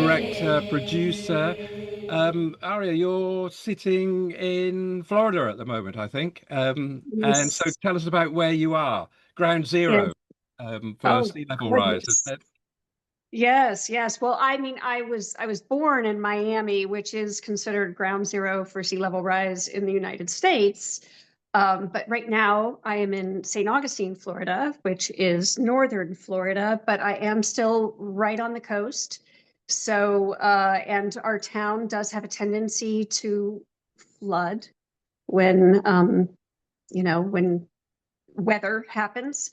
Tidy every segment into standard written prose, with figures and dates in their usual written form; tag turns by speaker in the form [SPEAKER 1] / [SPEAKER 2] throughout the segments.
[SPEAKER 1] director, producer. Aria, you're sitting in Florida at the moment, I think. And so
[SPEAKER 2] Yes.
[SPEAKER 1] tell us about where you are, ground
[SPEAKER 2] Yes.
[SPEAKER 1] zero, for
[SPEAKER 2] Oh,
[SPEAKER 1] sea level rise.
[SPEAKER 2] goodness. Yes, yes. Well, I mean, I was born in Miami, which is considered ground zero for sea level rise in the United States. But right now I am in St. Augustine, Florida, which is northern Florida, but I am still right on the coast. So, and our town does have a tendency to flood when, when weather happens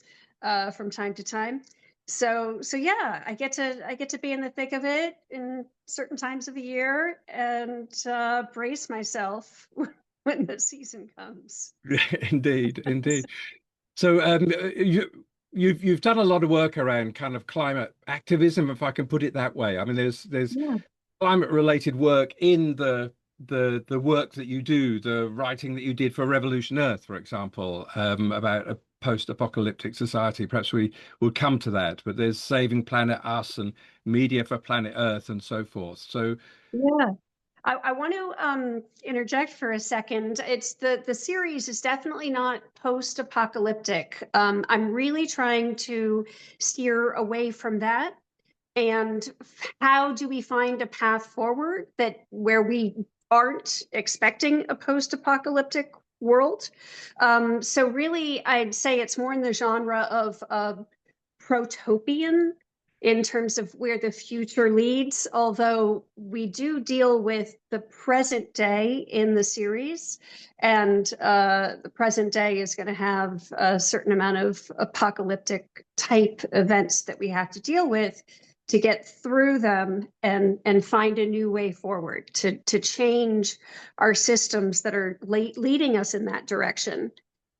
[SPEAKER 2] from time to time. So yeah, I get to be in the thick of it in certain times of the year and brace myself when the season comes.
[SPEAKER 1] Indeed, indeed. So you've done a lot of work around kind of climate activism, if I can put it that way. I mean, there's
[SPEAKER 2] Yeah.
[SPEAKER 1] climate related work in the work that you do, the writing that you did for Revolution Earth, for example, about a post-apocalyptic society. Perhaps we will come to that, but there's Saving Planet Us and Media for Planet Earth and so forth. So
[SPEAKER 2] Yeah. I want to interject for a second. It's the series is definitely not post-apocalyptic. I'm really trying to steer away from that. And how do we find a path forward that where we aren't expecting a post-apocalyptic world? So really, I'd say it's more in the genre of protopian in terms of where the future leads, although we do deal with the present day in the series. And the present day is going to have a certain amount of apocalyptic type events that we have to deal with to get through them and find a new way forward to change our systems that are leading us in that direction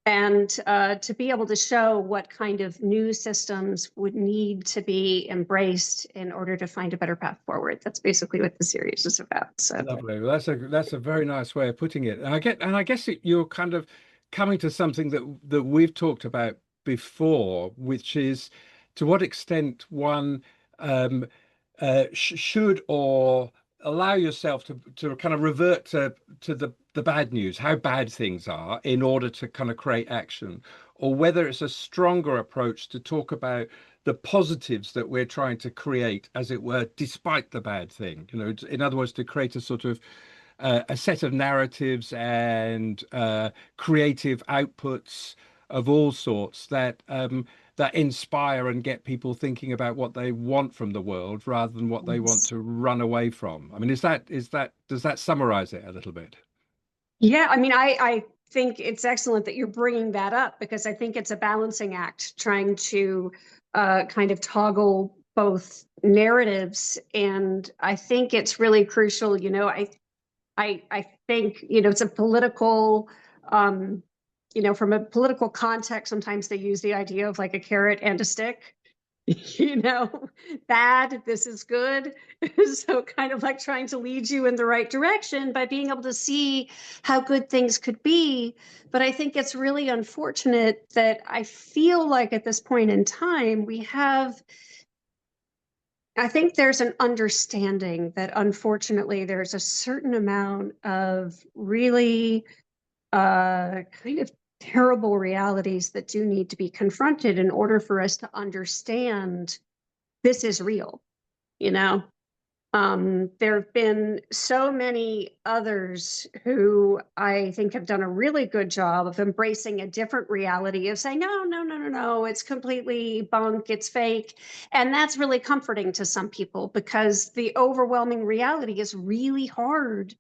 [SPEAKER 2] and to be able to show what kind of new systems would need to be embraced in order to find a better path forward. That's basically what the series is about. So,
[SPEAKER 1] lovely. Well, that's a very nice way of putting it. And I guess you're kind of coming to something that we've talked about before, which is to what extent one um, should or allow yourself to kind of revert to the bad news, how bad things are, in order to kind of create action, or whether it's a stronger approach to talk about the positives that we're trying to create, as it were, despite the bad thing. In other words, to create a sort of a set of narratives and creative outputs of all sorts that inspire and get people thinking about what they want from the world rather than what they want to run away from. I mean, does that summarize it a little bit?
[SPEAKER 2] yeah, I mean, I think it's excellent that you're bringing that up because I think it's a balancing act trying to kind of toggle both narratives. And I think it's really crucial. I think, it's a political, um, from a political context, sometimes they use the idea of like a carrot and a stick, you know, bad, this is good. So kind of like trying to lead you in the right direction by being able to see how good things could be. But I think it's really unfortunate that I feel like at this point in time, I think there's an understanding that unfortunately there's a certain amount of really kind of terrible realities that do need to be confronted in order for us to understand this is real, you know? There have been so many others who I think have done a really good job of embracing a different reality of saying, no, no, no, no, no, it's completely bunk, it's fake. And that's really comforting to some people because the overwhelming reality is really hard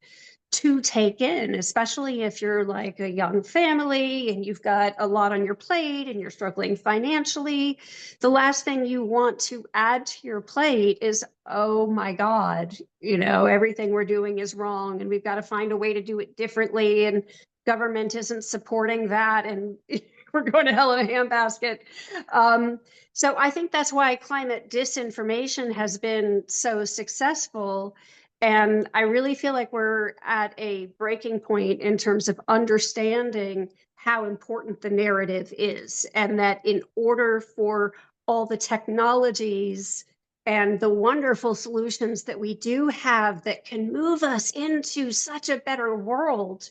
[SPEAKER 2] to take in, especially if you're like a young family and you've got a lot on your plate and you're struggling financially. The last thing you want to add to your plate is, oh my God, everything we're doing is wrong and we've got to find a way to do it differently. And government isn't supporting that. And we're going to hell in a handbasket. So I think that's why climate disinformation has been so successful, and I really feel like we're at a breaking point in terms of understanding how important the narrative is, and that in order for all the technologies and the wonderful solutions that we do have that can move us into such a better world,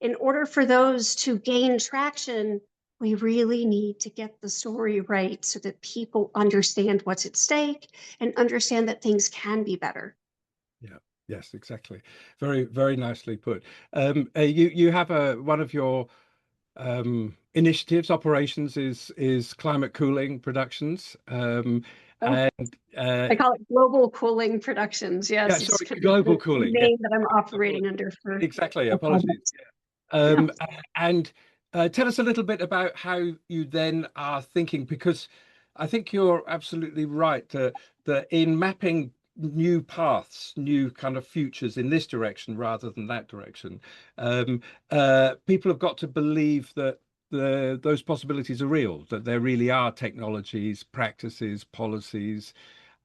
[SPEAKER 2] in order for those to gain traction, we really need to get the story right so that people understand what's at stake and understand that things can be better.
[SPEAKER 1] Yeah. Yes, exactly. Very, very nicely put. You have a one of your initiatives, operations is climate cooling productions,
[SPEAKER 2] Oh,
[SPEAKER 1] and
[SPEAKER 2] I call it Global Cooling Productions.
[SPEAKER 1] yeah,
[SPEAKER 2] Yes, it's
[SPEAKER 1] sorry,
[SPEAKER 2] kind of
[SPEAKER 1] global
[SPEAKER 2] the
[SPEAKER 1] cooling. Yeah,
[SPEAKER 2] name that I'm
[SPEAKER 1] apologies.
[SPEAKER 2] operating under for
[SPEAKER 1] Exactly.
[SPEAKER 2] the
[SPEAKER 1] Apologies.
[SPEAKER 2] project. Yeah.
[SPEAKER 1] Um, and tell us a little bit about how you then are thinking, because I think you're absolutely right that in mapping new paths, new kind of futures in this direction rather than that direction, um, people have got to believe that those possibilities are real, that there really are technologies, practices, policies,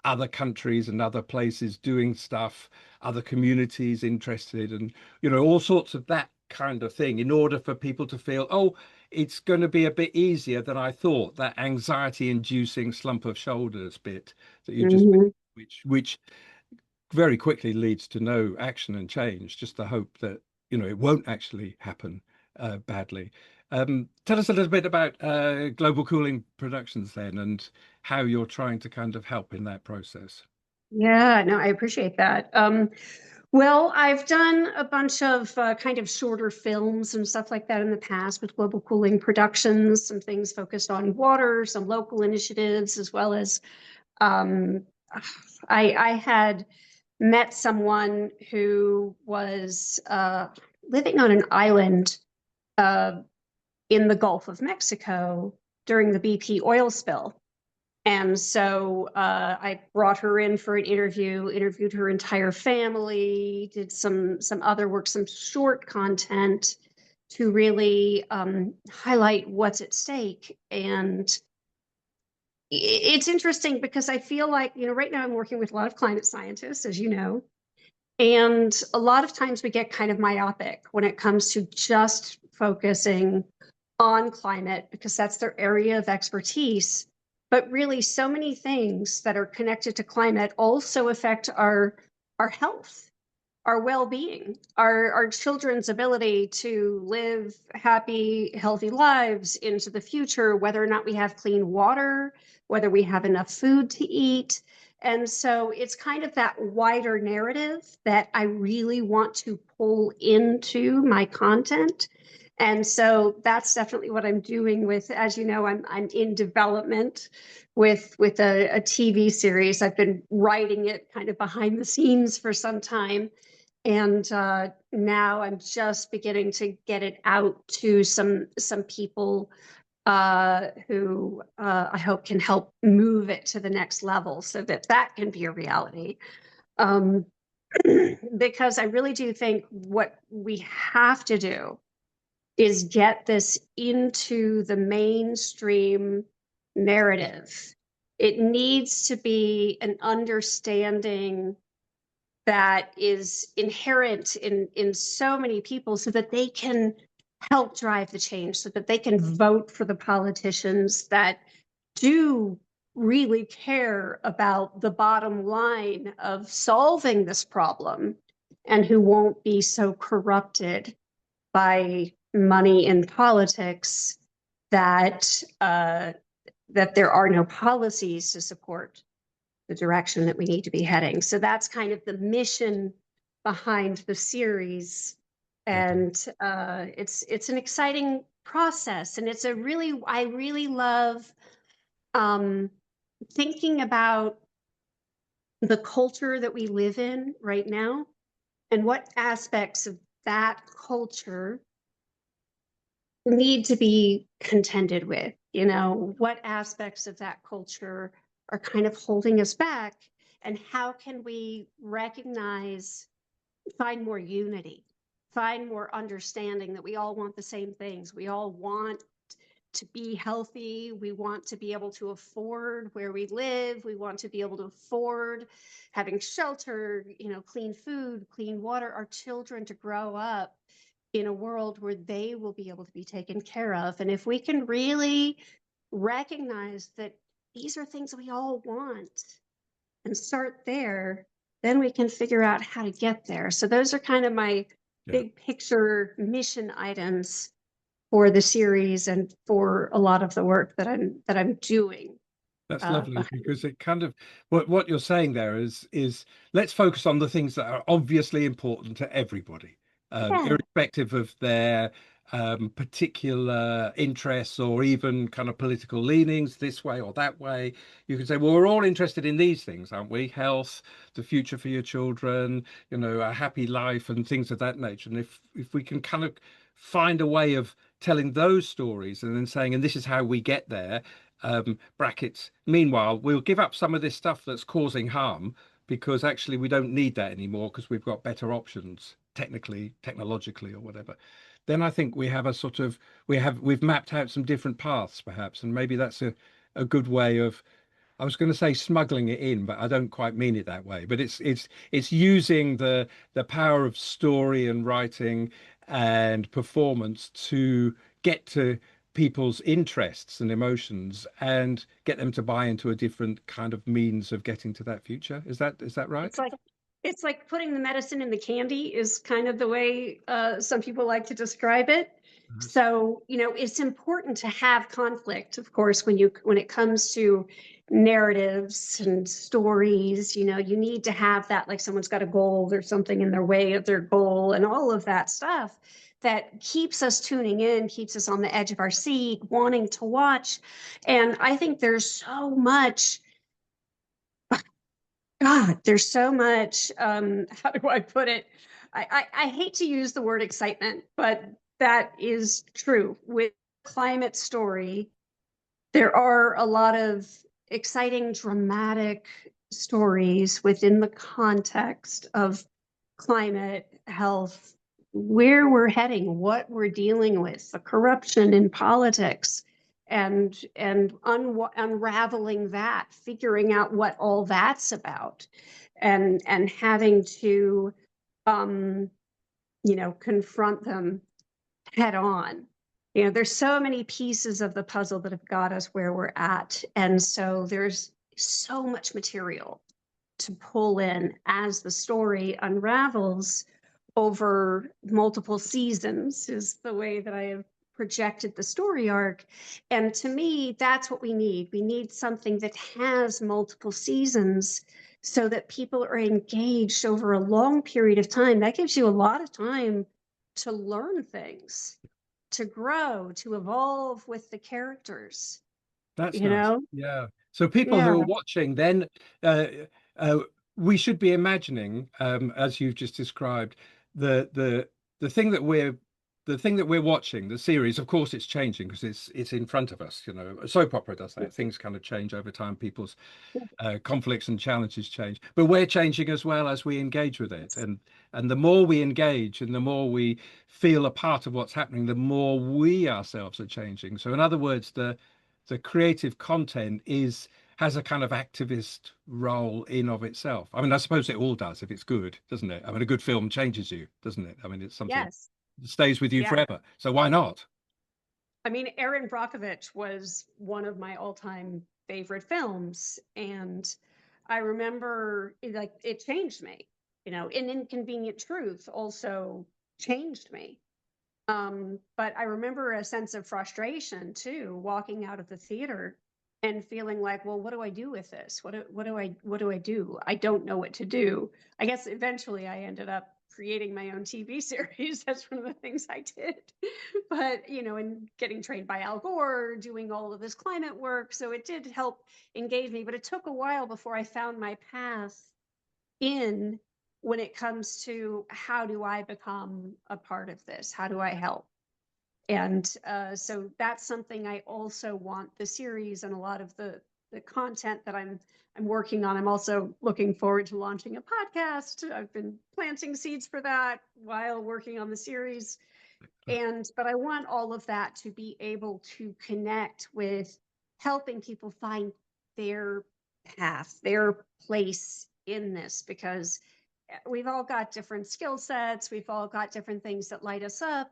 [SPEAKER 1] other countries and other places doing stuff, other communities interested, and all sorts of that kind of thing, in order for people to feel, oh, it's going to be a bit easier than I thought. That anxiety-inducing slump of shoulders bit that you just,
[SPEAKER 2] Mhm.
[SPEAKER 1] which very quickly leads to no action and change, just the hope that it won't actually happen badly. Tell us a little bit about Global Cooling Productions then, and how you're trying to kind of help in that process.
[SPEAKER 2] Yeah, no, I appreciate that. Well, I've done a bunch of kind of shorter films and stuff like that in the past with Global Cooling Productions, some things focused on water, some local initiatives, as well as um, I had met someone who was living on an island uh, in the Gulf of Mexico during the BP oil spill. And so I brought her in for an interview, interviewed her entire family, did some other work, some short content to really highlight what's at stake. And it's interesting because I feel like, right now I'm working with a lot of climate scientists, as you know, and a lot of times we get kind of myopic when it comes to just focusing on climate because that's their area of expertise. But really, so many things that are connected to climate also affect our health, our well-being, our children's ability to live happy, healthy lives into the future, whether or not we have clean water, whether we have enough food to eat. And so it's kind of that wider narrative that I really want to pull into my content. And so that's definitely what I'm doing with, as you know, I'm in development with a TV series. I've been writing it kind of behind the scenes for some time, and now I'm just beginning to get it out to some people who I hope can help move it to the next level so that that can be a reality. Um, because I really do think what we have to do is get this into the mainstream narrative. It needs to be an understanding that is inherent in so many people so that they can help drive the change, so that they can vote for the politicians that do really care about the bottom line of solving this problem and who won't be so corrupted by money in politics that that there are no policies to support the direction that we need to be heading. So that's kind of the mission behind the series,
[SPEAKER 1] Okay.
[SPEAKER 2] and it's an exciting process, and it's a really I really love um, thinking about the culture that we live in right now and what aspects of that culture need to be contended with. What aspects of that culture are kind of holding us back, and how can we recognize, find more unity, find more understanding that we all want the same things. We all want to be healthy. We want to be able to afford where we live. We want to be able to afford having shelter, clean food, clean water, our children to grow up in a world where they will be able to be taken care of. And if we can really recognize that these are things we all want, and start there, then we can figure out how to get there. So those are kind of my
[SPEAKER 1] Yeah.
[SPEAKER 2] big picture mission items for the series and for a lot of the work that I'm doing.
[SPEAKER 1] That's lovely
[SPEAKER 2] Behind.
[SPEAKER 1] because it kind of what you're saying there is let's focus on the things that are obviously important to everybody,
[SPEAKER 2] Yeah,
[SPEAKER 1] irrespective of their particular interests or even kind of political leanings this way or that way. You can say, well, we're all interested in these things, aren't we? Health, the future for your children, a happy life and things of that nature. And if we can kind of find a way of telling those stories and then saying, and this is how we get there, brackets. Meanwhile, we'll give up some of this stuff that's causing harm because actually we don't need that anymore because we've got better options technically, technologically, or whatever. Then I think we have a sort of we've mapped out some different paths perhaps, and maybe that's a good way of I was going to say smuggling it in, but I don't quite mean it that way. But it's using the power of story and writing and performance to get to people's interests and emotions and get them to buy into a different kind of means of getting to that future. Is that
[SPEAKER 2] it's
[SPEAKER 1] right?
[SPEAKER 2] like it's like putting the medicine in the candy is kind of the way some people like to describe it.
[SPEAKER 1] Yes.
[SPEAKER 2] So, it's important to have conflict, of course, when it comes to narratives and stories. You need to have that, like someone's got a goal, there's something in their way of their goal, and all of that stuff that keeps us tuning in, keeps us on the edge of our seat, wanting to watch. And I think there's so much. God, there's so much, how do I put it? I hate to use the word excitement, but that is true. With climate story, there are a lot of exciting, dramatic stories within the context of climate, health, where we're heading, what we're dealing with, the corruption in politics, and unraveling that, figuring out what all that's about, and having to um, confront them head on. There's so many pieces of the puzzle that have got us where we're at. And so there's so much material to pull in as the story unravels over multiple seasons, is the way that I have projected the story arc. And to me, that's what we need. We need something that has multiple seasons so that people are engaged over a long period of time. That gives you a lot of time to learn things, to grow, to evolve with the characters,
[SPEAKER 1] That's
[SPEAKER 2] you
[SPEAKER 1] nice.
[SPEAKER 2] know?
[SPEAKER 1] Yeah. So people
[SPEAKER 2] Yeah.
[SPEAKER 1] who are watching, then uh, uh, we should be imagining, as you've just described, the the the thing that we're the thing that we're watching, the series. Of course, it's changing because it's in front of us. A soap opera does that. Things kind of change over time. People's conflicts and challenges change, but we're changing as well as we engage with it. And the more we engage and the more we feel a part of what's happening, the more we ourselves are changing. So, in other words, the creative content has a kind of activist role in of itself. I mean, I suppose it all does if it's good, doesn't it? I mean, a good film changes you, doesn't it? I mean, it's something
[SPEAKER 2] Yes.
[SPEAKER 1] that stays with you
[SPEAKER 2] Yeah.
[SPEAKER 1] forever. So why not?
[SPEAKER 2] I mean, Aaron Brockovich was one of my all-time favorite films, and I remember it changed me. An Inconvenient Truth also changed me. But I remember a sense of frustration too, walking out of the theater and feeling like, well, what do I do with this? What do I do? I don't know what to do. I guess eventually I ended up creating my own TV series. That's one of the things I did. But, and getting trained by Al Gore, doing all of this climate work. So it did help engage me, but it took a while before I found my path in when it comes to how do I become a part of this? How do I help? And so that's something I also want the series and a lot of the content that I'm working on. I'm also looking forward to launching a podcast. I've been planting seeds for that while working on the series. But I want all of that to be able to connect with helping people find their path, their place in this, because we've all got different skill sets, we've all got different things that light us up.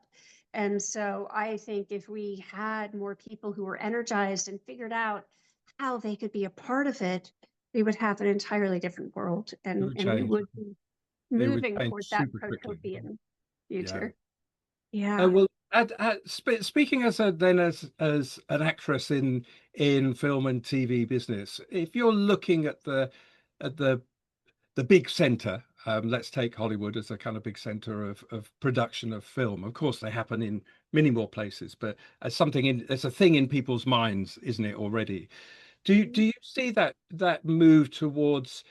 [SPEAKER 2] And so I think if we had more people who were energized and figured out how they could be a part of it, we would have an entirely different world,
[SPEAKER 1] It would
[SPEAKER 2] and we
[SPEAKER 1] change.
[SPEAKER 2] would be
[SPEAKER 1] It would
[SPEAKER 2] moving
[SPEAKER 1] change
[SPEAKER 2] toward that
[SPEAKER 1] super quickly.
[SPEAKER 2] protopian
[SPEAKER 1] Yeah.
[SPEAKER 2] future. Yeah.
[SPEAKER 1] Well, speaking as as an actress in film and TV business, if you're looking at at the big center, let's take Hollywood as a kind of big center of production of film. Of course, they happen in many more places, but as something in as a thing in people's minds, isn't it already? Do you see that move towards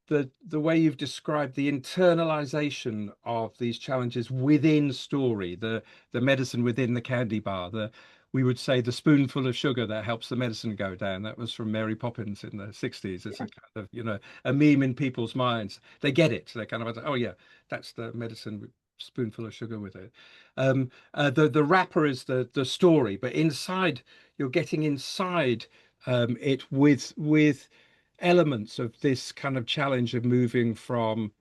[SPEAKER 1] the way you've described the internalization of these challenges within story, the medicine within the candy bar, the we would say the spoonful of sugar that helps the medicine go down. That was from Mary Poppins in the 60s. It's a kind of, a meme in people's minds. They get it. They kind of, oh yeah, that's the medicine with spoonful of sugar with it. The wrapper is the story, but inside you're getting inside it with elements of this kind of challenge of moving from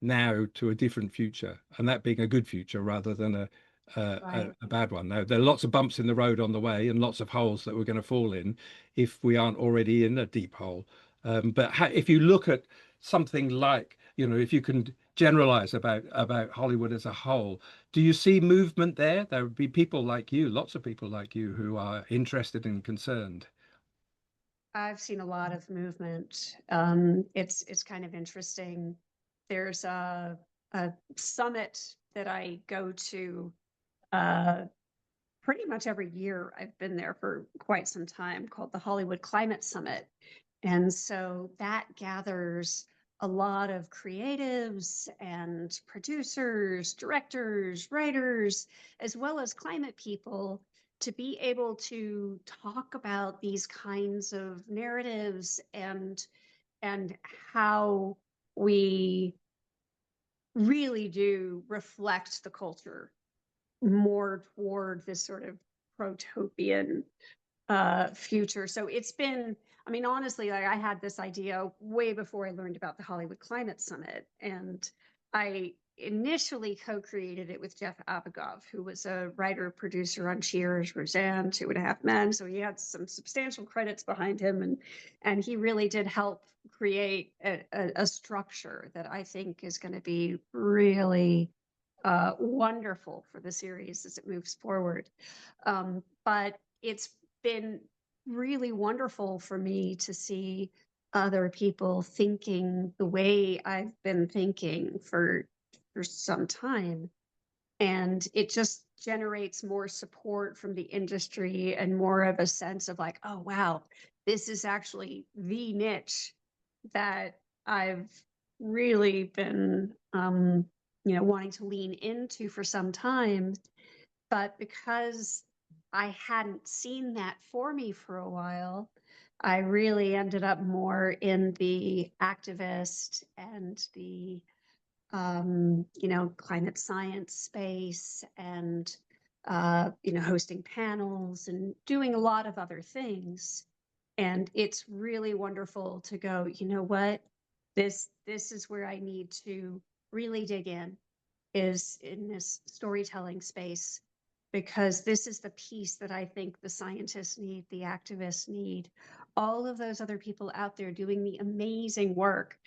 [SPEAKER 1] now to a different future, and that being a good future rather than
[SPEAKER 2] Right.
[SPEAKER 1] a bad one. Now, there are lots of bumps in the road on the way and lots of holes that we're going to fall in if we aren't already in a deep hole. But if you look at something like, if you can generalize about Hollywood as a whole, do you see movement there? There would be people like you, lots of people like you, who are interested and concerned.
[SPEAKER 2] I've seen a lot of movement. It's kind of interesting. There's a summit that I go to uh, pretty much every year. I've been there for quite some time, called the Hollywood Climate Summit. And so that gathers a lot of creatives and producers, directors, writers, as well as climate people to be able to talk about these kinds of narratives and how we really do reflect the culture more toward this sort of protopian future. So it's been, I mean, honestly, like I had this idea way before I learned about the Hollywood Climate Summit. And I initially co-created it with Jeff Abigov, who was a writer producer on Cheers, Roseanne, Two and a Half Men. So he had some substantial credits behind him, and he really did help create a structure that I think is going to be really wonderful for the series as it moves forward. But it's been really wonderful for me to see other people thinking the way I've been thinking for some time. And it just generates more support from the industry and more of a sense of like, oh wow, this is actually the niche that I've really been wanting to lean into for some time. But because I hadn't seen that for me for a while, I really ended up more in the activist and the climate science space and hosting panels and doing a lot of other things. And it's really wonderful to go, you know what, this is where I need to really dig in, is in this storytelling space, because this is the piece that I think the scientists need, the activists need, all of those other people out there doing the amazing work.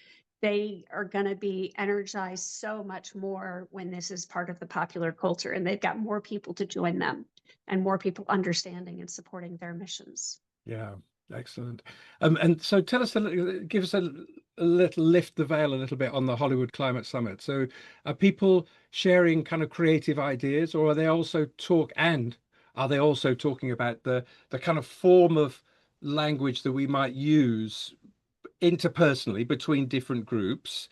[SPEAKER 2] They are going to be energized so much more when this is part of the popular culture and they've got more people to join them and more people understanding and supporting their missions.
[SPEAKER 1] Yeah, excellent. And so tell us give us a little lift the veil a little bit on the Hollywood Climate Summit. So are people sharing kind of creative ideas, or are they also talking about the kind of form of language that we might use interpersonally between different groups?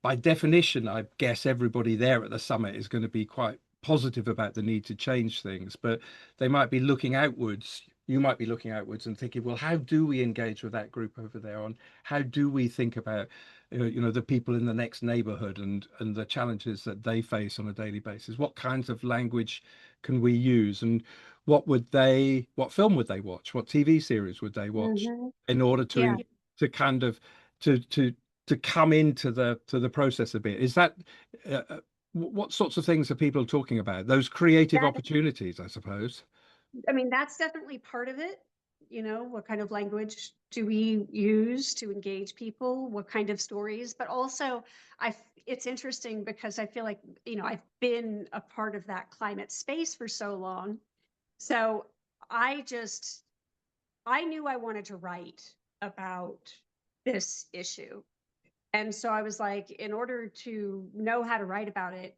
[SPEAKER 1] By definition, I guess everybody there at the summit is going to be quite positive about the need to change things, but they might be looking outwards. You might be looking outwards and thinking, well, how do we engage with that group over there? On how do we think about, the people in the next neighborhood and the challenges that they face on a daily basis? What kinds of language can we use, and what film would they watch? What TV series would they watch
[SPEAKER 2] Mm-hmm.
[SPEAKER 1] in order
[SPEAKER 2] Yeah.
[SPEAKER 1] to kind of to come into the process a bit? Is that what sorts of things are people talking about? Those creative
[SPEAKER 2] That,
[SPEAKER 1] opportunities, I suppose.
[SPEAKER 2] I mean, that's definitely part of it. you know, what kind of language do we use to engage people? What kind of stories? But also, it's interesting because I feel like, you know, I've been a part of that climate space for so long. So I just, I knew I wanted to write about this issue. And so I was like, in order to know how to write about it,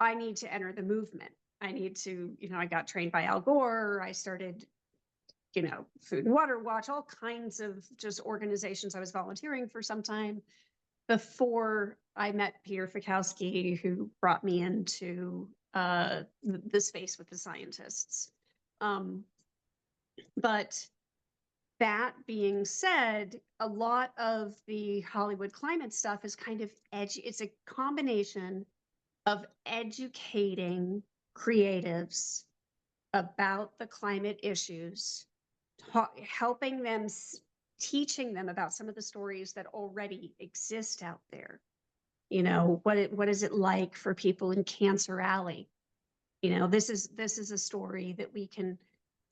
[SPEAKER 2] I need to enter the movement. I need to, you know, I got trained by Al Gore. I started, you know, Food and Water Watch, all kinds of just organizations. I was volunteering for some time before I met Peter Fikowski, who brought me into the space with the scientists. Um, but that being said, a lot of the Hollywood climate stuff is kind of edgy. It's a combination of educating creatives about the climate issues, helping them, teaching them about some of the stories that already exist out there. You know, what is it like for people in Cancer Alley? You know, this is a story that we can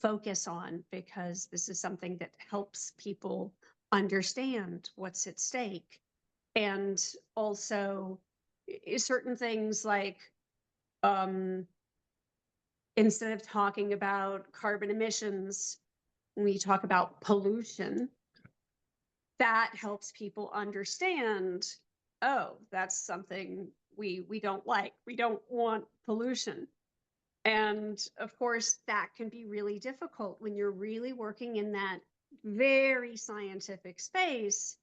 [SPEAKER 2] focus on because this is something that helps people understand what's at stake. And also certain things like, um, instead of talking about carbon emissions, we talk about pollution. That helps people understand, oh, that's something we don't like. We don't want pollution. And of course, that can be really difficult when you're really working in that very scientific space.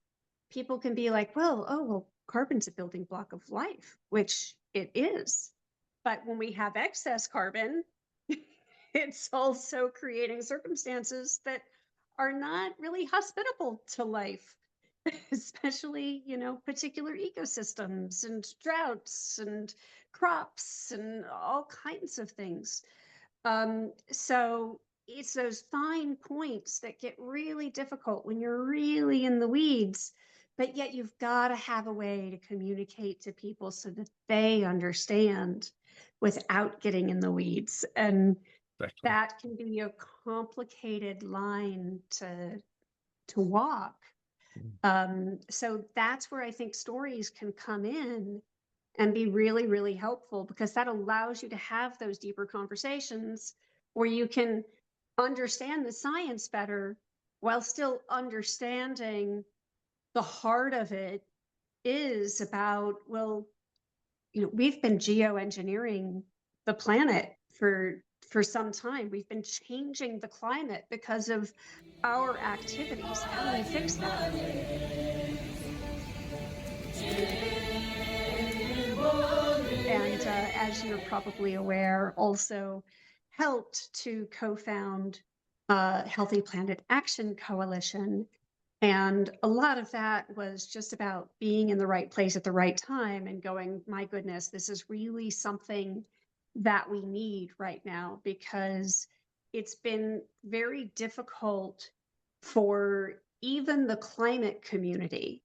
[SPEAKER 2] People can be like, well, oh, well, carbon's a building block of life, which it is. But when we have excess carbon, it's also creating circumstances that are not really hospitable to life, especially, you know, particular ecosystems and droughts and crops and all kinds of things. So it's those fine points that get really difficult when you're really in the weeds, but yet you've got to have a way to communicate to people so that they understand without getting in the weeds. And
[SPEAKER 1] Exactly.
[SPEAKER 2] that can be a complicated line to walk.
[SPEAKER 1] Mm.
[SPEAKER 2] So that's where I think stories can come in and be really, really helpful because that allows you to have those deeper conversations where you can understand the science better while still understanding the heart of it is about, well, you know, we've been geoengineering the planet for some time. We've been changing the climate because of our activities. How do we fix that? And as you're probably aware, also helped to co-found Healthy Planet Action Coalition. And a lot of that was just about being in the right place at the right time and going, my goodness, this is really something that we need right now because it's been very difficult for even the climate community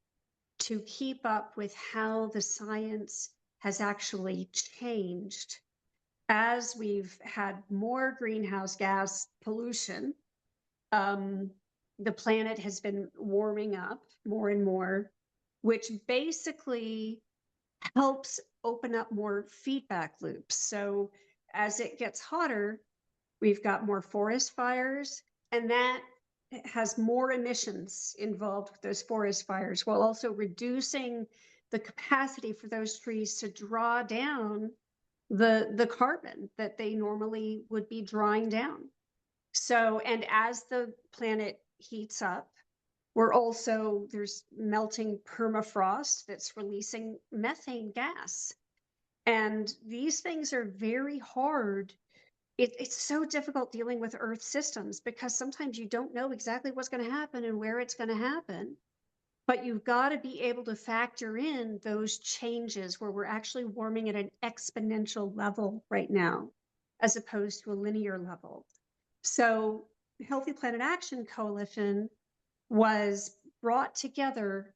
[SPEAKER 2] to keep up with how the science has actually changed as we've had more greenhouse gas pollution. Um, the planet has been warming up more and more, which basically helps open up more feedback loops. So as it gets hotter, we've got more forest fires, and that has more emissions involved with those forest fires, while also reducing the capacity for those trees to draw down the carbon that they normally would be drawing down. So, and as the planet heats up, we're also, there's melting permafrost that's releasing methane gas. And these things are very hard. It's so difficult dealing with Earth systems because sometimes you don't know exactly what's going to happen and where it's going to happen. But you've got to be able to factor in those changes where we're actually warming at an exponential level right now, as opposed to a linear level. So, Healthy Planet Action Coalition was brought together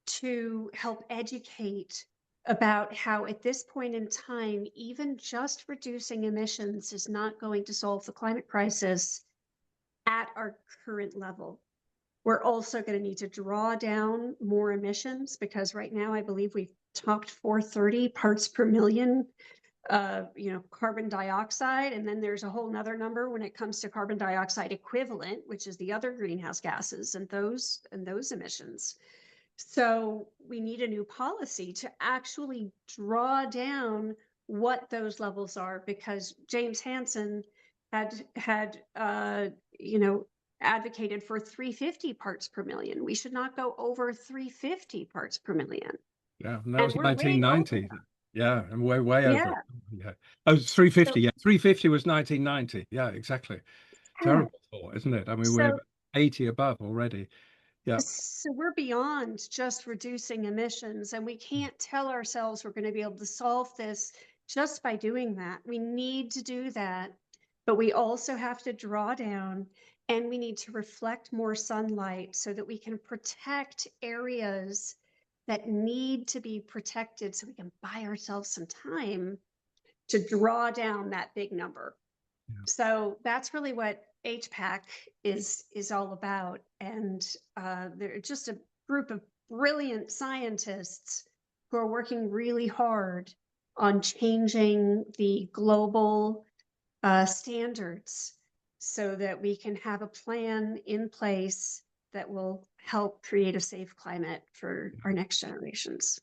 [SPEAKER 2] to help educate about how at this point in time, even just reducing emissions is not going to solve the climate crisis at our current level. We're also going to need to draw down more emissions because right now I believe we've talked 430 parts per million, carbon dioxide. And then there's a whole nother number when it comes to carbon dioxide equivalent, which is the other greenhouse gases and those emissions. So we need a new policy to actually draw down what those levels are, because James Hansen had advocated for 350 parts per million. We should not go over 350 parts per million.
[SPEAKER 1] Yeah, and that
[SPEAKER 2] And
[SPEAKER 1] was
[SPEAKER 2] we're way over
[SPEAKER 1] 1990.
[SPEAKER 2] that.
[SPEAKER 1] Yeah, and way over it.
[SPEAKER 2] Yeah.
[SPEAKER 1] Yeah. Oh, it's 350.
[SPEAKER 2] So,
[SPEAKER 1] Yeah, 350 was 1990. Yeah, exactly.
[SPEAKER 2] yeah.
[SPEAKER 1] Terrible thought, isn't it? I mean, we're
[SPEAKER 2] So
[SPEAKER 1] 80 above already. Yeah.
[SPEAKER 2] So we're beyond just reducing emissions, and we can't tell ourselves we're going to be able to solve this just by doing that. We need to do that, but we also have to draw down and we need to reflect more sunlight so that we can protect areas that need to be protected so we can buy ourselves some time to draw down that big number.
[SPEAKER 1] Yeah.
[SPEAKER 2] So that's really what HPAC is all about. And they're just a group of brilliant scientists who are working really hard on changing the global standards so that we can have a plan in place that will help create a safe climate for our next generations.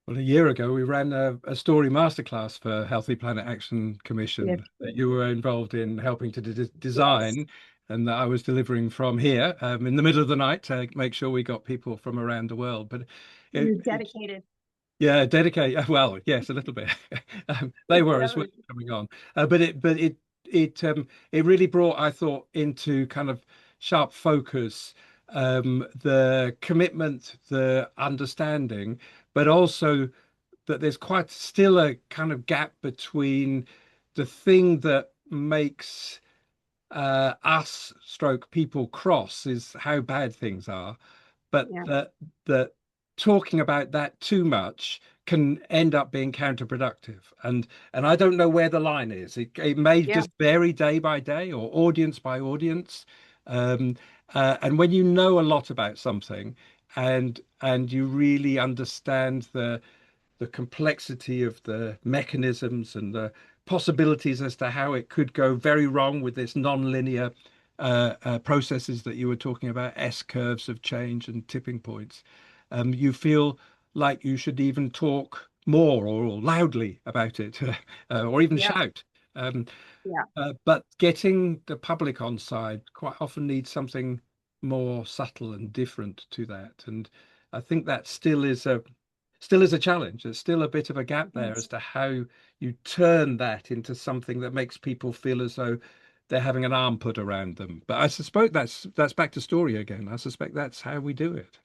[SPEAKER 1] Well, a year ago, we ran a story masterclass for Healthy Planet Action
[SPEAKER 2] Yes.
[SPEAKER 1] Commission that you were involved in helping to
[SPEAKER 2] Yes.
[SPEAKER 1] design, and that I was delivering from here in the middle of the night to make sure we got people from around the world. But
[SPEAKER 2] You're
[SPEAKER 1] it
[SPEAKER 2] dedicated.
[SPEAKER 1] yeah, dedicate. Well, yes, a little bit. They were as well
[SPEAKER 2] Yeah.
[SPEAKER 1] coming on, but it really brought, I thought, into kind of sharp focus the commitment, the understanding, but also that there's quite still a kind of gap between the thing that makes us stroke people cross is how bad things are, but
[SPEAKER 2] Yeah.
[SPEAKER 1] that talking about that too much can end up being counterproductive. And I don't know where the line is. It may
[SPEAKER 2] Yeah.
[SPEAKER 1] just vary day by day or audience by audience. Um, and when you know a lot about something and you really understand the complexity of the mechanisms and the possibilities as to how it could go very wrong with this non-linear processes that you were talking about, S curves of change and tipping points. You feel like you should even talk more or loudly about it, or even
[SPEAKER 2] Yeah.
[SPEAKER 1] shout. Um,
[SPEAKER 2] Yeah.
[SPEAKER 1] but getting the public on side quite often needs something more subtle and different to that. And I think that still is a challenge. There's still a bit of a gap there
[SPEAKER 2] Yes.
[SPEAKER 1] as to how you turn that into something that makes people feel as though they're having an arm put around them. But I suspect that's back to story again. I suspect that's how we do it.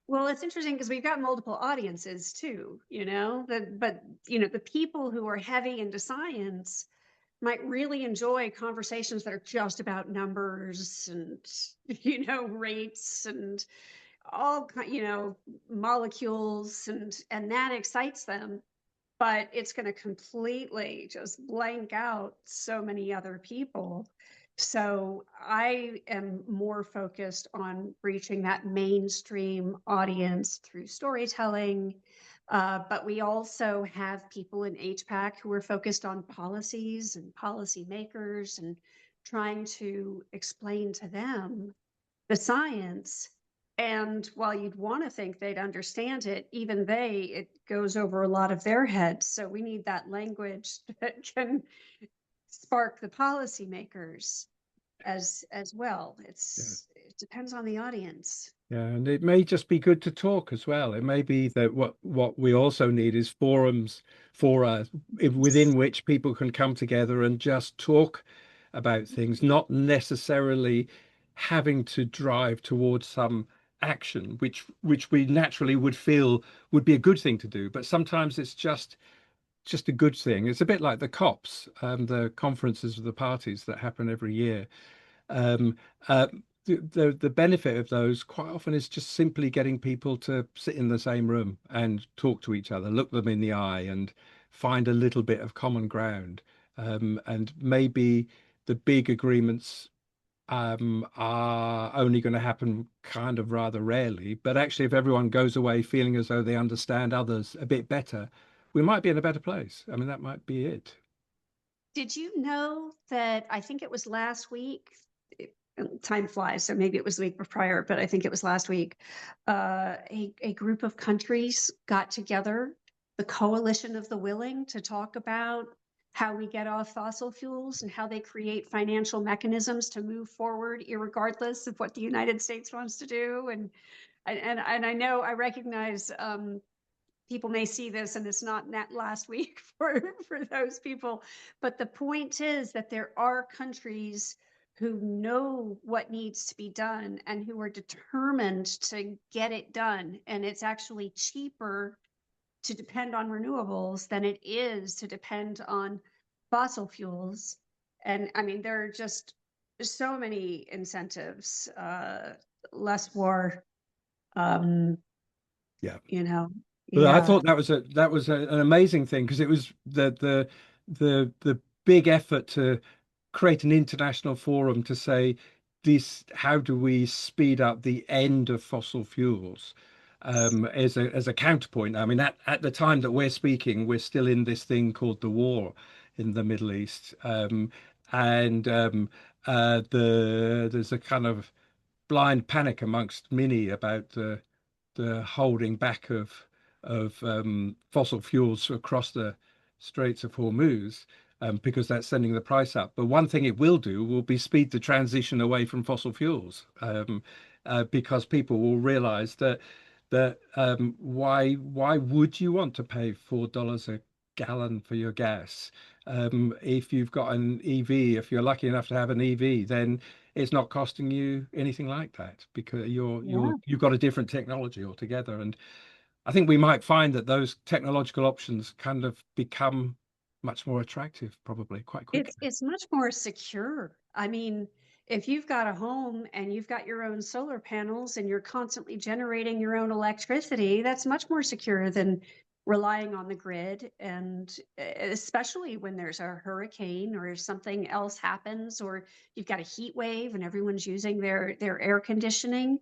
[SPEAKER 2] Well, it's interesting because we've got multiple audiences too, but the people who are heavy into science might really enjoy conversations that are just about numbers and, rates and molecules, and that excites them, but it's going to completely just blank out so many other people. So I am more focused on reaching that mainstream audience through storytelling. But we also have people in HPAC who are focused on policies and policymakers and trying to explain to them the science. And while you'd want to think they'd understand it, even it goes over a lot of their heads. So we need that language that can spark the policymakers as well.
[SPEAKER 1] Yeah.
[SPEAKER 2] It depends on the audience.
[SPEAKER 1] Yeah, and it may just be good to talk as well. It may be that what we also need is forums for within which people can come together and just talk about things, not necessarily having to drive towards some action, which we naturally would feel would be a good thing to do. But sometimes it's just a good thing. It's a bit like the COPs, the conferences of the parties that happen every year. Um, uh, the benefit of those quite often is just simply getting people to sit in the same room and talk to each other, look them in the eye, and find a little bit of common ground. And maybe the big agreements are only going to happen kind of rather rarely. But actually, if everyone goes away feeling as though they understand others a bit better, we might be in a better place. I mean, that might be it.
[SPEAKER 2] Did you know that I think it was last week? Time flies, so maybe it was the week prior, but I think it was last week. A group of countries got together, the Coalition of the Willing, to talk about how we get off fossil fuels and how they create financial mechanisms to move forward, irregardless of what the United States wants to do. And I know I recognize people may see this and it's not that last week for those people, but the point is that there are countries who know what needs to be done and who are determined to get it done, and it's actually cheaper to depend on renewables than it is to depend on fossil fuels. And I mean, there are just so many incentives, less war, um
[SPEAKER 1] Yeah.
[SPEAKER 2] you know
[SPEAKER 1] But I
[SPEAKER 2] yeah.
[SPEAKER 1] thought that was an amazing thing because it was the big effort to create an international forum to say this, how do we speed up the end of fossil fuels as a counterpoint. I mean, at the time that we're speaking, we're still in this thing called the war in the Middle East, and there's a kind of blind panic amongst many about the holding back of fossil fuels across the Straits of Hormuz, because that's sending the price up. But one thing it will do will be speed the transition away from fossil fuels, because people will realize that why would you want to pay $4 a gallon for your gas? If you've got an EV, if you're lucky enough to have an EV, then it's not costing you anything like that because
[SPEAKER 2] Yeah.
[SPEAKER 1] you've got a different technology altogether. And I think we might find that those technological options kind of become much more attractive probably quite quickly.
[SPEAKER 2] It's much more secure. I mean, if you've got a home and you've got your own solar panels and you're constantly generating your own electricity, that's much more secure than relying on the grid. And especially when there's a hurricane or something else happens, or you've got a heat wave and everyone's using their air conditioning.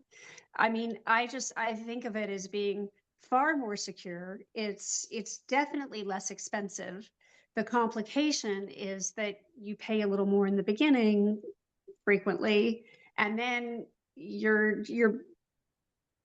[SPEAKER 2] I mean, I think of it as being far more secure. It's definitely less expensive. The complication is that you pay a little more in the beginning frequently, and then you're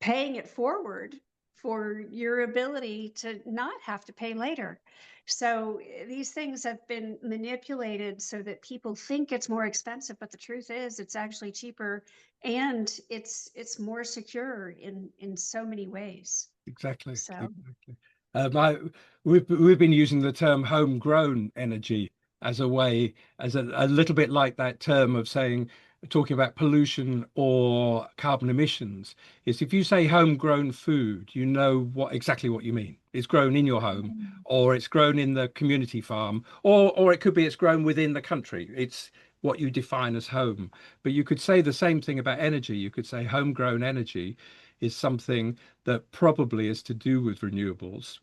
[SPEAKER 2] paying it forward for your ability to not have to pay later. So these things have been manipulated so that people think it's more expensive, but the truth is it's actually cheaper, and it's more secure in so many ways.
[SPEAKER 1] Exactly,
[SPEAKER 2] So
[SPEAKER 1] exactly. I we've been using the term homegrown energy as a way, as a little bit like that term of saying, talking about pollution or carbon emissions. Is if you say homegrown food, you know what exactly what you mean. It's grown in your home, or it's grown in the community farm, or it could be it's grown within the country. It's what you define as home. But you could say the same thing about energy. You could say homegrown energy is something that probably is to do with renewables,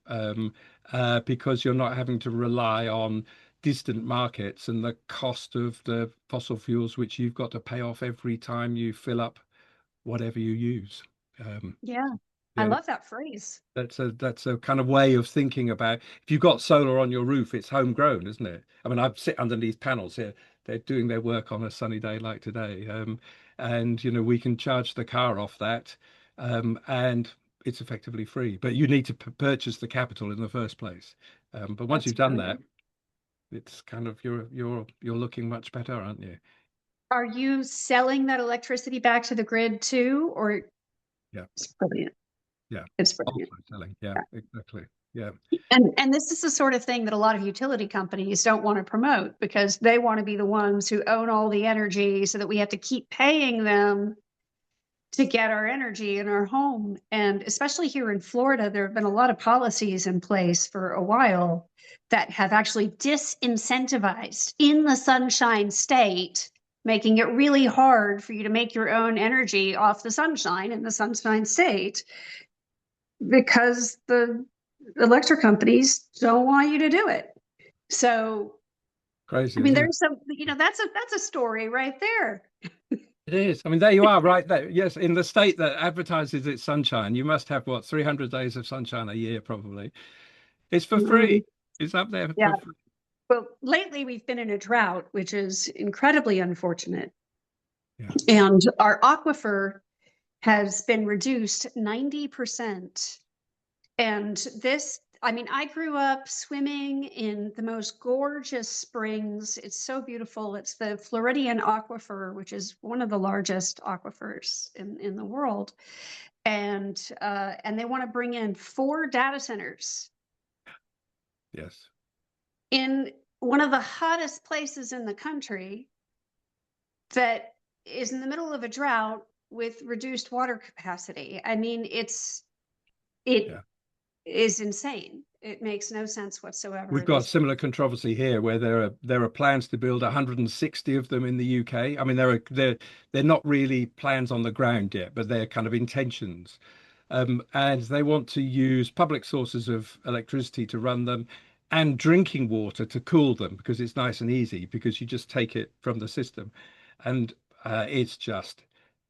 [SPEAKER 1] because you're not having to rely on distant markets and the cost of the fossil fuels, which you've got to pay off every time you fill up whatever you use. Um,
[SPEAKER 2] yeah, I
[SPEAKER 1] yeah,
[SPEAKER 2] love that phrase.
[SPEAKER 1] that's a kind of way of thinking about if you've got solar on your roof, it's homegrown, isn't it? I mean, I sit underneath panels here. They're doing their work on a sunny day like today. And we can charge the car off that, and it's effectively free. But you need to purchase the capital in the first place. But once
[SPEAKER 2] That's
[SPEAKER 1] you've done that,
[SPEAKER 2] brilliant.
[SPEAKER 1] it's kind of you're looking much better, aren't you?
[SPEAKER 2] Are you selling that electricity back to the grid too, or
[SPEAKER 1] Yeah,
[SPEAKER 2] it's brilliant?
[SPEAKER 1] yeah.
[SPEAKER 2] It's
[SPEAKER 1] Also
[SPEAKER 2] brilliant.
[SPEAKER 1] selling. Yeah, exactly. Yeah,
[SPEAKER 2] And this is the sort of thing that a lot of utility companies don't want to promote because they want to be the ones who own all the energy so that we have to keep paying them to get our energy in our home. And especially here in Florida, there have been a lot of policies in place for a while that have actually disincentivized in the Sunshine State, making it really hard for you to make your own energy off the sunshine in the Sunshine State because the electric companies don't want you to do it. So,
[SPEAKER 1] crazy,
[SPEAKER 2] I mean,
[SPEAKER 1] isn't it?
[SPEAKER 2] there's some, that's a story right there.
[SPEAKER 1] It is. I mean, there you are, right there. Yes, in the state that advertises its sunshine, you must have what, 300 days of sunshine a year, probably. It's for
[SPEAKER 2] Mhm.
[SPEAKER 1] free. It's up there
[SPEAKER 2] Yeah.
[SPEAKER 1] for free.
[SPEAKER 2] Well, lately we've been in a drought, which is incredibly unfortunate.
[SPEAKER 1] Yeah.
[SPEAKER 2] And our aquifer has been reduced 90%. And this, I mean, I grew up swimming in the most gorgeous springs. It's so beautiful. It's the Floridian Aquifer, which is one of the largest aquifers in the world. And they want to bring in 4 data centers
[SPEAKER 1] Yes.
[SPEAKER 2] in one of the hottest places in the country that is in the middle of a drought with reduced water capacity. I mean, it
[SPEAKER 1] Yeah.
[SPEAKER 2] is insane. It makes no sense whatsoever.
[SPEAKER 1] We've
[SPEAKER 2] It
[SPEAKER 1] got
[SPEAKER 2] is.
[SPEAKER 1] similar controversy here where there are plans to build 160 of them in the UK. I mean, they're not really plans on the ground yet, but they're kind of intentions. And they want to use public sources of electricity to run them and drinking water to cool them because it's nice and easy because you just take it from the system. And it's just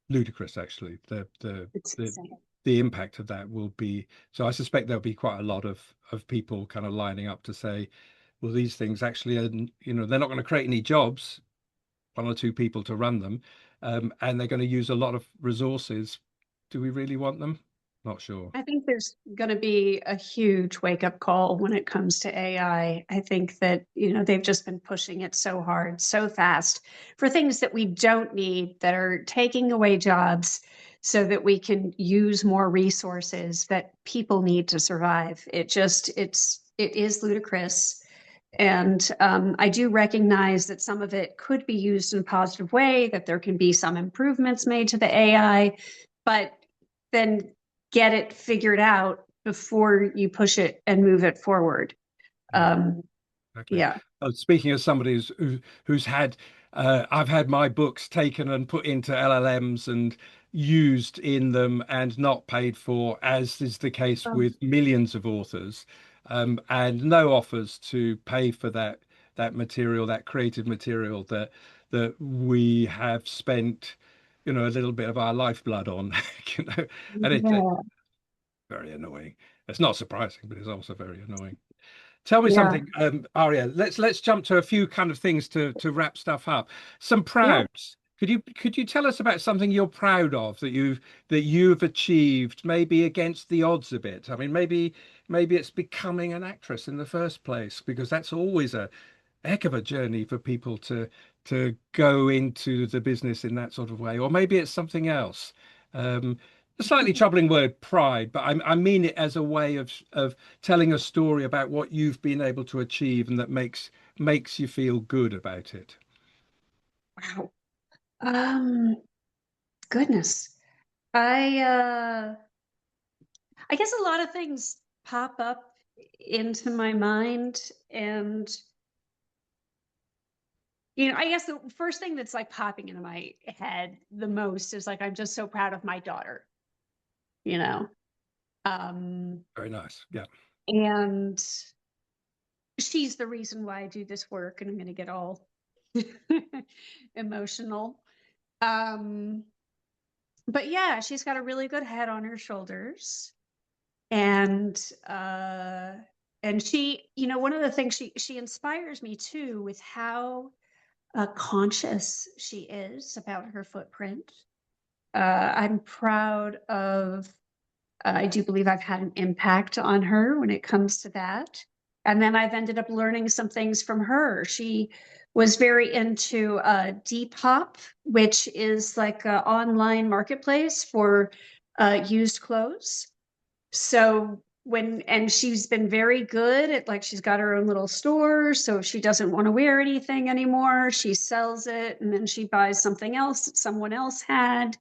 [SPEAKER 1] ludicrous, actually.
[SPEAKER 2] It's
[SPEAKER 1] The
[SPEAKER 2] insane.
[SPEAKER 1] the impact of that will be so. I suspect there'll be quite a lot of people kind of lining up to say, well, these things actually are, they're not going to create any jobs, one or two people to run them, and they're going to use a lot of resources. Do we really want them? Not sure.
[SPEAKER 2] I think there's going to be a huge wake up call when it comes to AI. I think that, they've just been pushing it so hard, so fast for things that we don't need, that are taking away jobs so that we can use more resources that people need to survive. It is ludicrous. And I do recognize that some of it could be used in a positive way, that there can be some improvements made to the AI, but then get it figured out before you push it and move it forward.
[SPEAKER 1] Yeah.
[SPEAKER 2] Um,
[SPEAKER 1] Exactly.
[SPEAKER 2] yeah.
[SPEAKER 1] Speaking as somebody who's had, I've had my books taken and put into LLMs and used in them and not paid for, as is the case
[SPEAKER 2] Um,
[SPEAKER 1] with millions of authors, and no offers to pay for that material, that creative material that we have spent, a little bit of our lifeblood on, and it's
[SPEAKER 2] yeah.
[SPEAKER 1] very annoying. It's not surprising, but it's also very annoying. Tell me
[SPEAKER 2] Yeah.
[SPEAKER 1] something, Aria. Let's jump to a few kind of things to wrap stuff up. Some
[SPEAKER 2] Yeah.
[SPEAKER 1] prouds. Could you tell us about something you're proud of that you've achieved, maybe against the odds a bit? I mean, maybe it's becoming an actress in the first place, because that's always a heck of a journey for people to go into the business in that sort of way, or maybe it's something else. Um, a slightly troubling word, pride, but I mean it as a way of telling a story about what you've been able to achieve and that makes you feel good about it.
[SPEAKER 2] Wow. Um, Goodness. I uh I guess a lot of things pop up into my mind, and I guess the first thing that's like popping into my head the most is like I'm just so proud of my daughter, you know. Um
[SPEAKER 1] Very nice. Yeah,
[SPEAKER 2] and she's the reason why I do this work, and I'm going to get all emotional. Um but yeah, she's got a really good head on her shoulders, and uh she, one of the things, she inspires me too with how conscious she is about her footprint. I'm proud of, I do believe I've had an impact on her when it comes to that. And then I've ended up learning some things from her. She was very into Depop, which is like an online marketplace for used clothes. So and she's been very good at, like, she's got her own little store. So if she doesn't want to wear anything anymore, she sells it and then she buys something else that someone else had.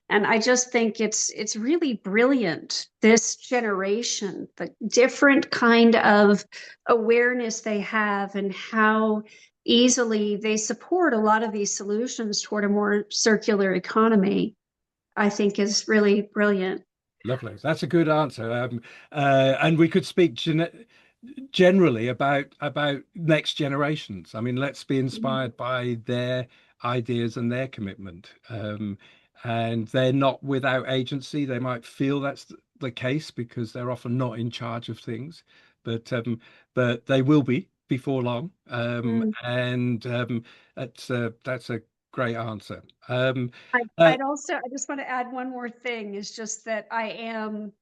[SPEAKER 2] And I just think it's really brilliant, this generation, the different kind of awareness they have, and how easily they support a lot of these solutions toward a more circular economy, I think is really brilliant.
[SPEAKER 1] lovely. That's a good answer. And we could speak generally about next generations. I mean, let's be inspired by their ideas and their commitment. And they're not without agency. They might feel that's the case because they're often not in charge of things, but they will be before long.
[SPEAKER 2] Mm.
[SPEAKER 1] And that's a great answer.
[SPEAKER 2] I'd also, I just want to add one more thing is just that I am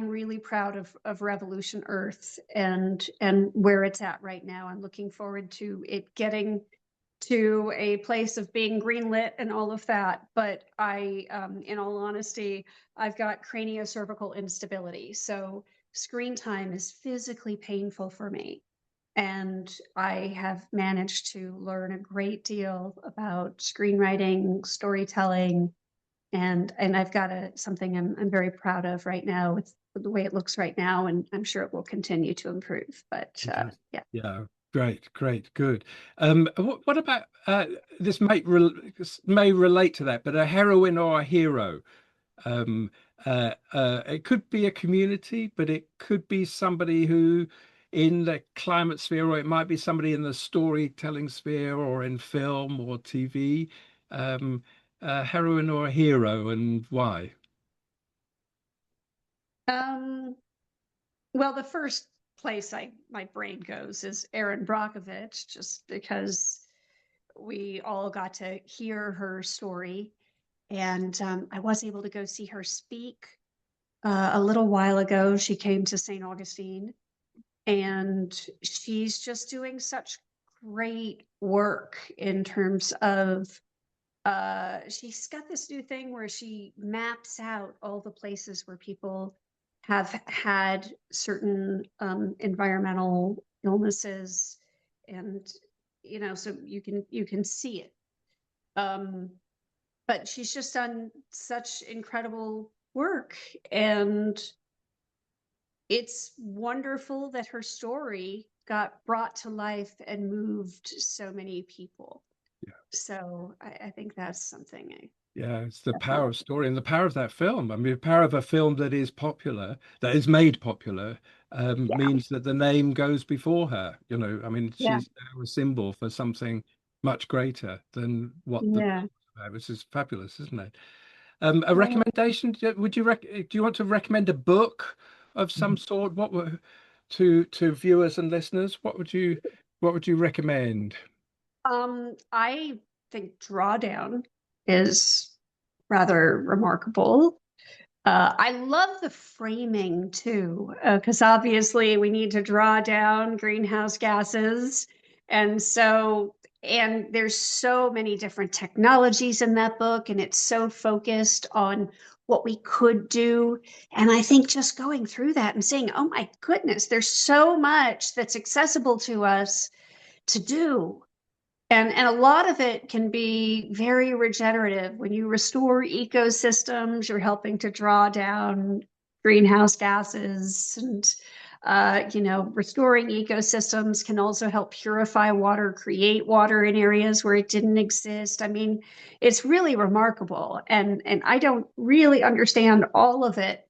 [SPEAKER 2] really proud of Revolution Earth and where it's at right now. I'm looking forward to it getting to a place of being greenlit and all of that. But in all honesty, I've got craniocervical instability. So screen time is physically painful for me. And I have managed to learn a great deal about screenwriting, storytelling, and I've got something I'm very proud of right now with the way it looks right now, and I'm sure it will continue to improve. But
[SPEAKER 1] Fantastic.
[SPEAKER 2] yeah.
[SPEAKER 1] Yeah, great, good. What about this may relate to that, but a heroine or a hero? Um, it could be a community, but it could be somebody who in the climate sphere, or it might be somebody in the storytelling sphere, or in film or TV. Um, a heroine or a hero, and why?
[SPEAKER 2] Um, well, the first place my brain goes is Erin Brockovich, just because we all got to hear her story, and I was able to go see her speak a little while ago. She came to St. Augustine, and she's just doing such great work in terms of she's got this new thing where she maps out all the places where people have had certain environmental illnesses, and so you can see it. um but she's just done such incredible work, and it's wonderful that her story got brought to life and moved so many people. So I think that's something I
[SPEAKER 1] Yeah, it's the power
[SPEAKER 2] definitely.
[SPEAKER 1] of story and the power of that film. I mean, the power of a film that is popular, that is made popular,
[SPEAKER 2] Yeah,
[SPEAKER 1] means that the name goes before her. You know, I mean,
[SPEAKER 2] yeah,
[SPEAKER 1] she's now a symbol for something much greater than what the
[SPEAKER 2] yeah.
[SPEAKER 1] film was about, which is fabulous, isn't it? A
[SPEAKER 2] Well,
[SPEAKER 1] recommendation? Do you want to recommend a book of some sort? What were to viewers and listeners? What would you recommend?
[SPEAKER 2] I think Drawdown is rather remarkable. I love the framing too, because obviously we need to draw down greenhouse gases. And so, and there's so many different technologies in that book, and it's so focused on what we could do. And I think just going through that and saying, oh my goodness, there's so much that's accessible to us to do. And a lot of it can be very regenerative. When you restore ecosystems, you're helping to draw down greenhouse gases. And restoring ecosystems can also help purify water, create water in areas where it didn't exist. I mean, it's really remarkable. And I don't really understand all of it,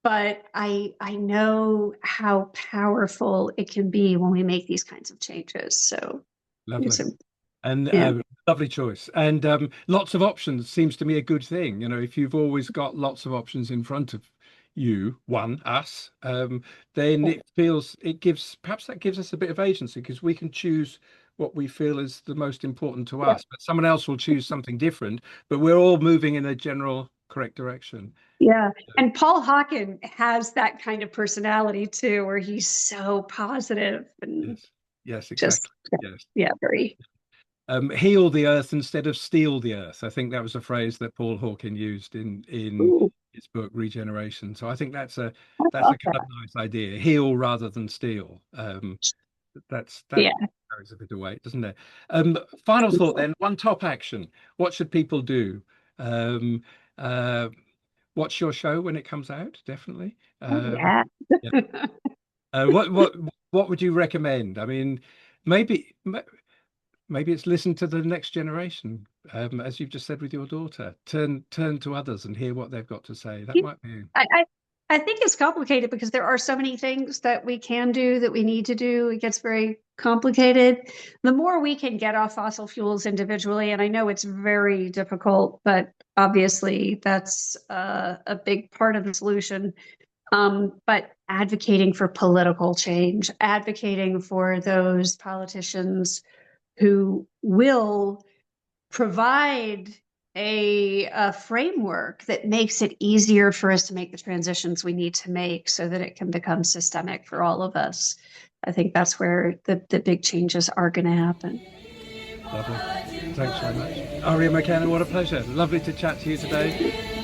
[SPEAKER 2] but I know how powerful it can be when we make these kinds of changes. So it's
[SPEAKER 1] Lovely.
[SPEAKER 2] a
[SPEAKER 1] And
[SPEAKER 2] yeah.
[SPEAKER 1] lovely choice. And lots of options seems to me a good thing. You know, if you've always got lots of options in front of you, us, then it gives, perhaps that gives us a bit of agency because we can choose what we feel is the most important to
[SPEAKER 2] Yeah,
[SPEAKER 1] us. But someone else will choose something different, but we're all moving in a general correct direction.
[SPEAKER 2] yeah. And Paul Hawken has that kind of personality too, where he's so positive and
[SPEAKER 1] Yes. Yes,
[SPEAKER 2] just,
[SPEAKER 1] exactly. Yes.
[SPEAKER 2] yeah, very.
[SPEAKER 1] Heal the earth instead of steal the earth. I think that was a phrase that Paul Hawken used in
[SPEAKER 2] Ooh,
[SPEAKER 1] his book Regeneration. So I think
[SPEAKER 2] I
[SPEAKER 1] that's a
[SPEAKER 2] love
[SPEAKER 1] kind of
[SPEAKER 2] that.
[SPEAKER 1] nice idea. Heal rather than steal. That
[SPEAKER 2] Yeah.
[SPEAKER 1] carries a bit of weight, doesn't it? Final thought then. One top action. What should people do? Um, uh, watch your show when it comes out. Definitely.
[SPEAKER 2] Oh,
[SPEAKER 1] Um,
[SPEAKER 2] yeah.
[SPEAKER 1] yeah. What would you recommend? I mean, maybe. Maybe it's listen to the next generation, as you've just said with your daughter. Turn to others and hear what they've got to say. That
[SPEAKER 2] Yeah.
[SPEAKER 1] might be.
[SPEAKER 2] I, I I think it's complicated because there are so many things that we can do that we need to do. It gets very complicated. The more we can get off fossil fuels individually, and I know it's very difficult, but obviously that's a big part of the solution. But advocating for political change, advocating for those politicians who will provide a framework that makes it easier for us to make the transitions we need to make so that it can become systemic for all of us. I think that's where the big changes are going to happen.
[SPEAKER 1] Lovely. Thanks very much. Aria Mckenna, what a pleasure. Lovely to chat to you today.